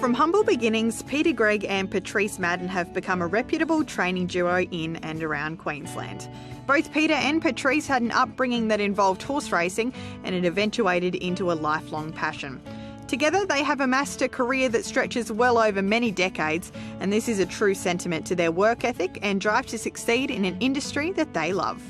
From humble beginnings, Peter Greig and Patrice Madden have become a reputable training duo in and around Queensland. Both Peter and Patrice had an upbringing that involved horse racing, and it eventuated into a lifelong passion. Together, they have amassed a career that stretches well over many decades, and this is a true sentiment to their work ethic and drive to succeed in an industry that they love.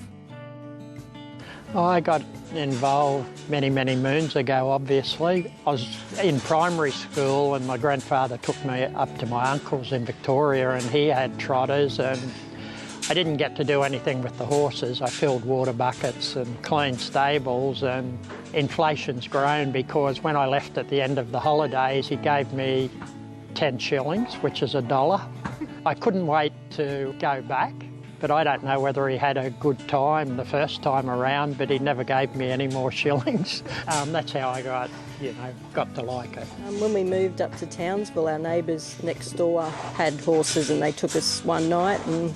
I got involved many moons ago, obviously. I was in primary school and my grandfather took me up to my uncle's in Victoria, and he had trotters, and I didn't get to do anything with the horses. I filled water buckets and cleaned stables, and inflation's grown because when I left at the end of the holidays, he gave me 10 shillings, which is $1. I couldn't wait to go back. But I don't know whether he had a good time the first time around, but he never gave me any more shillings. That's how I got to like it. When we moved up to Townsville, our neighbours next door had horses and they took us one night, and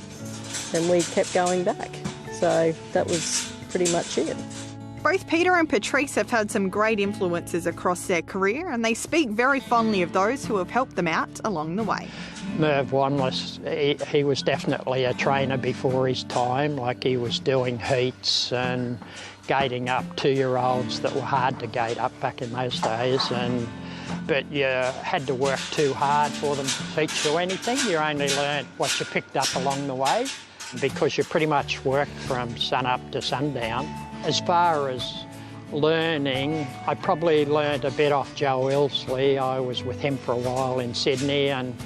then we kept going back. So that was pretty much it. Both Peter and Patrice have had some great influences across their career, and they speak very fondly of those who have helped them out along the way. Merv Wanless, he was definitely a trainer before his time. Like, he was doing heats and gating up 2-year-olds that were hard to gate up back in those days. But you had to work too hard for them to teach you anything. You only learnt what you picked up along the way, because you pretty much worked from sun up to sundown. As far as learning, I probably learned a bit off Joe Ilsley. I was with him for a while in Sydney, and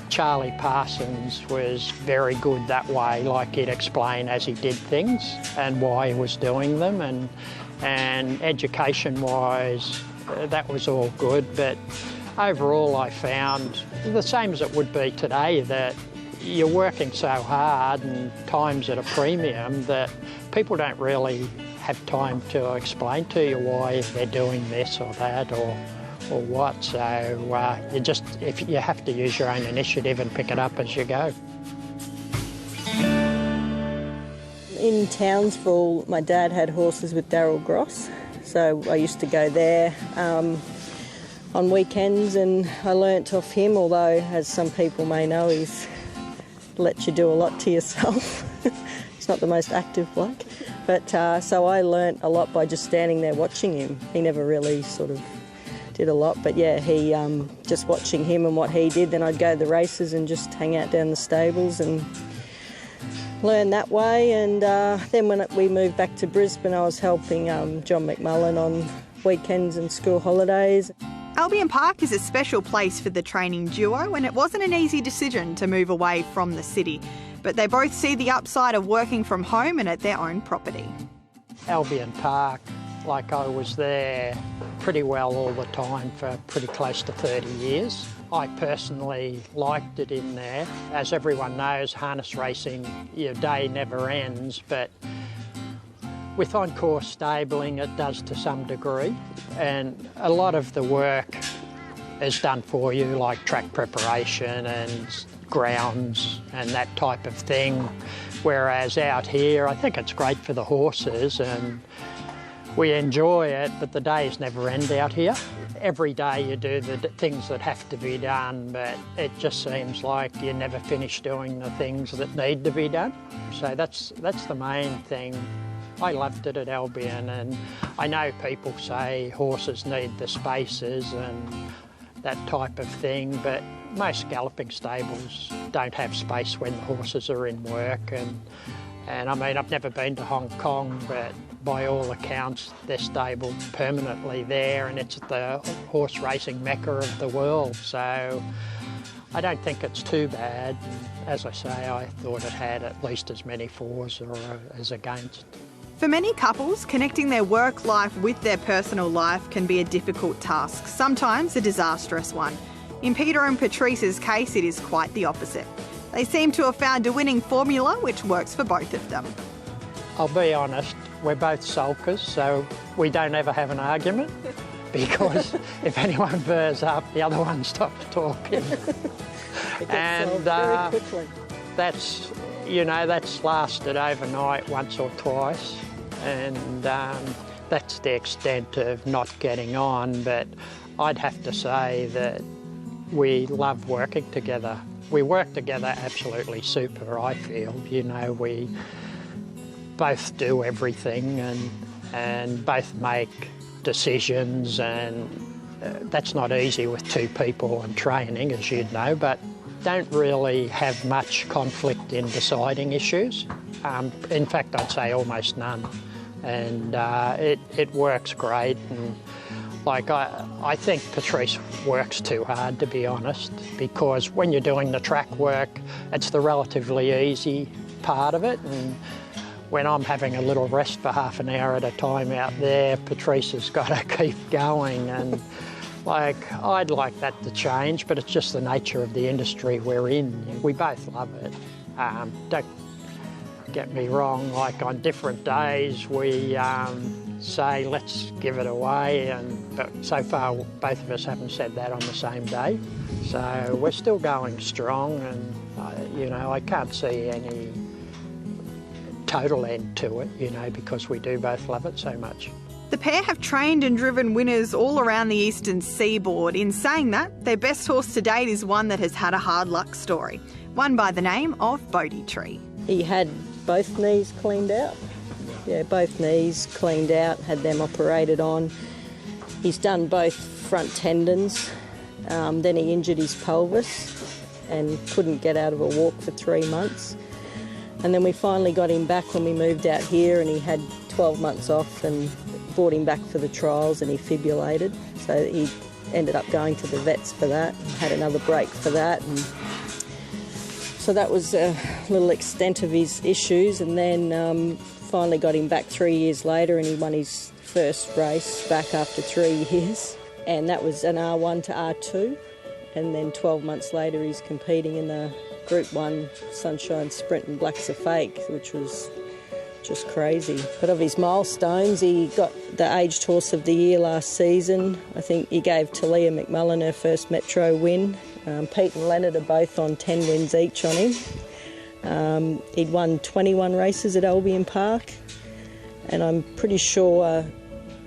Charlie Parsons was very good that way. Like, he'd explain as he did things and why he was doing them, and education-wise, that was all good. But overall, I found the same as it would be today, that you're working so hard and time's at a premium that people don't really have time to explain to you why they're doing this or that or what. So if you have to use your own initiative and pick it up as you go. In Townsville, my dad had horses with Darryl Gross, so I used to go there on weekends, and I learnt off him, although, as some people may know, he's lets you do a lot to yourself. He's not the most active bloke. But so I learnt a lot by just standing there watching him. He never really sort of did a lot, but yeah, he just watching him and what he did, then I'd go to the races and just hang out down the stables and learn that way. And then when we moved back to Brisbane, I was helping John McMullen on weekends and school holidays. Albion Park is a special place for the training duo, and it wasn't an easy decision to move away from the city. But they both see the upside of working from home and at their own property. Albion Park, like, I was there pretty well all the time for pretty close to 30 years. I personally liked it in there. As everyone knows, harness racing, your day never ends, but with on-course stabling, it does to some degree. And a lot of the work is done for you, like track preparation and grounds and that type of thing. Whereas out here, I think it's great for the horses and we enjoy it, but the days never end out here. Every day you do the things that have to be done, but it just seems like you never finish doing the things that need to be done. So that's the main thing. I loved it at Albion, and I know people say horses need the spaces and that type of thing, but most galloping stables don't have space when the horses are in work. And I mean, I've never been to Hong Kong, but by all accounts, they're stabled permanently there, and it's the horse racing mecca of the world. So I don't think it's too bad. As I say, I thought it had at least as many fors as against. For many couples, connecting their work life with their personal life can be a difficult task, sometimes a disastrous one. In Peter and Patrice's case, it is quite the opposite. They seem to have found a winning formula which works for both of them. I'll be honest, we're both sulkers, so we don't ever have an argument, because if anyone burrs up, the other one stops talking. It gets solved very quickly. That's lasted overnight once or twice, and that's the extent of not getting on. But I'd have to say that We love working together. We work together absolutely super, I feel. You know, we both do everything and both make decisions, and that's not easy with two people and training, as you'd know, but don't really have much conflict in deciding issues. In fact, I'd say almost none. And it works great. And like I think Patrice works too hard, to be honest, because when you're doing the track work, it's the relatively easy part of it. And when I'm having a little rest for half an hour at a time out there, Patrice has got to keep going. And like, I'd like that to change, but it's just the nature of the industry we're in. We both love it. Don't get me wrong, like on different days we say let's give it away, but so far both of us haven't said that on the same day. So we're still going strong, and you know, I can't see any total end to it, you know, because we do both love it so much. The pair have trained and driven winners all around the eastern seaboard. In saying that, their best horse to date is one that has had a hard luck story, one by the name of Bodhi Tree. He had both knees cleaned out. Yeah, both knees cleaned out, had them operated on. He's done both front tendons. Then he injured his pelvis and couldn't get out of a walk for 3 months. And then we finally got him back when we moved out here, and he had 12 months off, and brought him back for the trials, and he fibrulated. So he ended up going to the vets for that, had another break for that. And so that was a little extent of his issues, and then finally got him back 3 years later, and he won his first race back after 3 years. And that was an R1 to R2. And then 12 months later he's competing in the Group 1 Sunshine Sprint and Black's a Fake, which was just crazy. But of his milestones, he got the Aged Horse of the Year last season. I think he gave Talia McMullen her first Metro win. Pete and Leonard are both on 10 wins each on him. He'd won 21 races at Albion Park, and I'm pretty sure,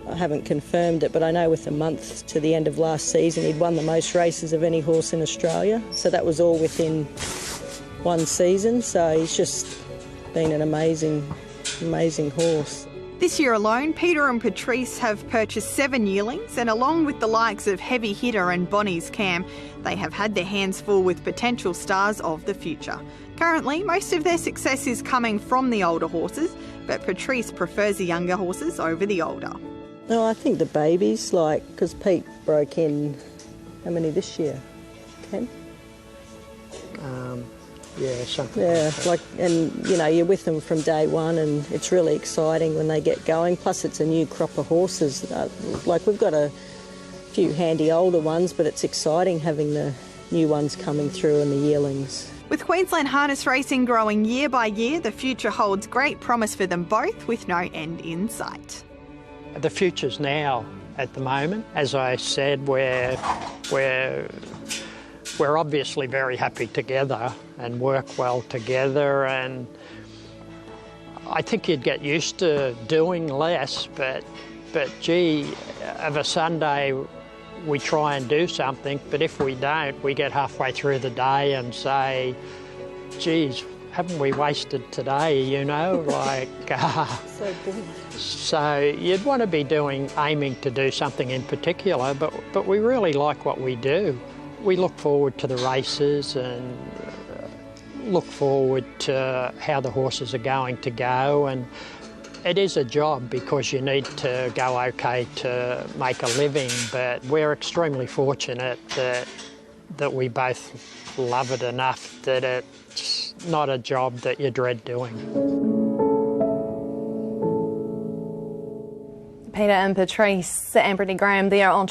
I haven't confirmed it, but I know with a month to the end of last season he'd won the most races of any horse in Australia. So that was all within one season. So he's just been an amazing horse. This year alone, Peter and Patrice have purchased 7 yearlings, and along with the likes of Heavy Hitter and Bonnie's Cam, they have had their hands full with potential stars of the future. Currently, most of their success is coming from the older horses, but Patrice prefers the younger horses over the older. No, I think the babies, because Pete broke in, how many this year? 10? Yeah, something. Yeah, and you know, you're with them from day one, and it's really exciting when they get going. Plus, it's a new crop of horses. We've got a few handy older ones, but it's exciting having the new ones coming through and the yearlings. With Queensland harness racing growing year by year, the future holds great promise for them both, with no end in sight. The future's now at the moment. As I said, we're obviously very happy together and work well together, and I think you'd get used to doing less, but gee, of a Sunday we try and do something, but if we don't, we get halfway through the day and say, geez, haven't we wasted today, you know? So good. So you'd want to be aiming to do something in particular, but we really like what we do. We look forward to the races and look forward to how the horses are going to go, and it is a job because you need to go okay to make a living, but we're extremely fortunate that we both love it enough that it's not a job that you dread doing. Peter and Patrice and Brittany Graham there on